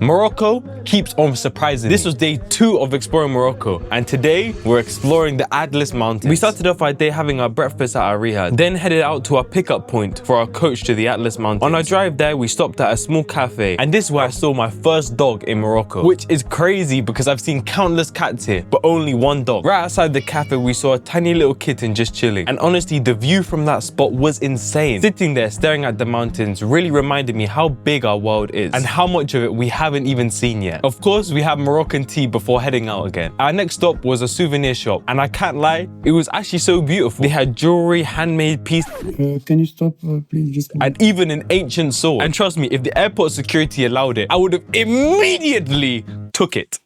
Morocco keeps on surprising me. This was day 2 of exploring Morocco, and today we're exploring the Atlas Mountains. We started off our day having our breakfast at our rihad, then headed out to our pickup point for our coach to the Atlas Mountains. On our drive there, we stopped at a small cafe, and this is where I saw my first dog in Morocco, which is crazy because I've seen countless cats here, but only one dog. Right outside the cafe, we saw a tiny little kitten just chilling, and honestly, the view from that spot was insane. Sitting there staring at the mountains really reminded me how big our world is and how much of it we haven't even seen yet. Of course, we had Moroccan tea before heading out again. Our next stop was a souvenir shop, and I can't lie, it was actually so beautiful. They had jewelry, handmade pieces, Can you stop, please? and even an ancient sword. And trust me, if the airport security allowed it, I would have immediately took it.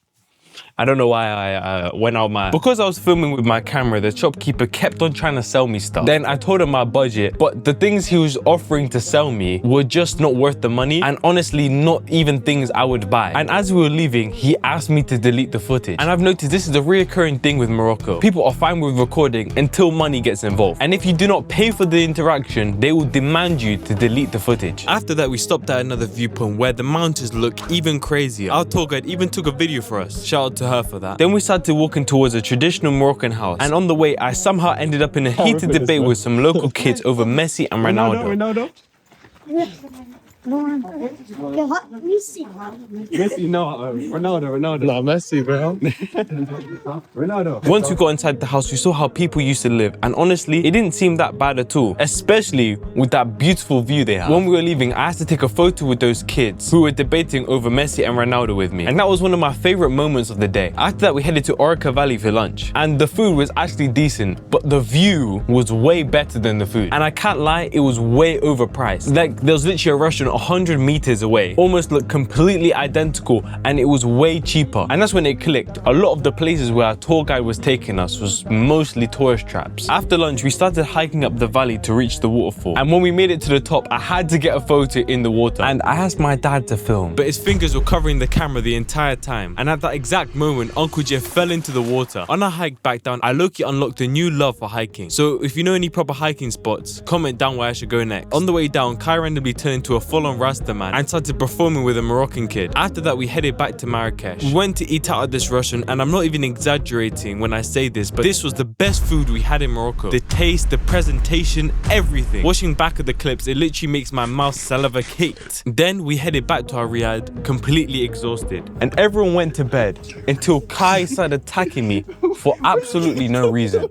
I don't know why I went out my... Because I was filming with my camera, the shopkeeper kept on trying to sell me stuff. Then I told him my budget, but the things he was offering to sell me were just not worth the money, and honestly, not even things I would buy. And as we were leaving, he asked me to delete the footage. And I've noticed this is a reoccurring thing with Morocco. People are fine with recording until money gets involved. And if you do not pay for the interaction, they will demand you to delete the footage. After that, we stopped at another viewpoint where the mountains look even crazier. Our tour guide even took a video for us. Shout out to her for that. Then we started walking towards a traditional Moroccan house, and on the way I somehow ended up in a heated debate with some local kids over Messi and Ronaldo. Messi, no, Ronaldo. No, Messi, bro. Ronaldo. Once we got inside the house, we saw how people used to live, and honestly, it didn't seem that bad at all, especially with that beautiful view they have. When we were leaving, I had to take a photo with those kids who were debating over Messi and Ronaldo with me, and that was one of my favorite moments of the day. After that, we headed to Orica Valley for lunch, and the food was actually decent, but the view was way better than the food. And I can't lie, it was way overpriced. Like, there was literally a restaurant 100 meters away, almost looked completely identical, and it was way cheaper. And that's when it clicked. A lot of the places where our tour guide was taking us was mostly tourist traps. After lunch, we started hiking up the valley to reach the waterfall, and when we made it to the top, I had to get a photo in the water, and I asked my dad to film, but his fingers were covering the camera the entire time. And at that exact moment, Uncle Jeff fell into the water. On our hike back down, I low-key unlocked a new love for hiking. So if you know any proper hiking spots, comment down where I should go next. On the way down, Kai randomly turned into a full-on Rasta man and started performing with a Moroccan kid. After that, we headed back to Marrakesh. We went to eat out at this restaurant, and I'm not even exaggerating when I say this, but this was the best food we had in Morocco. The taste, the presentation, everything. Watching back at the clips, it literally makes my mouth salivate. Then we headed back to our riad, completely exhausted, and everyone went to bed until Kai started attacking me for absolutely no reason.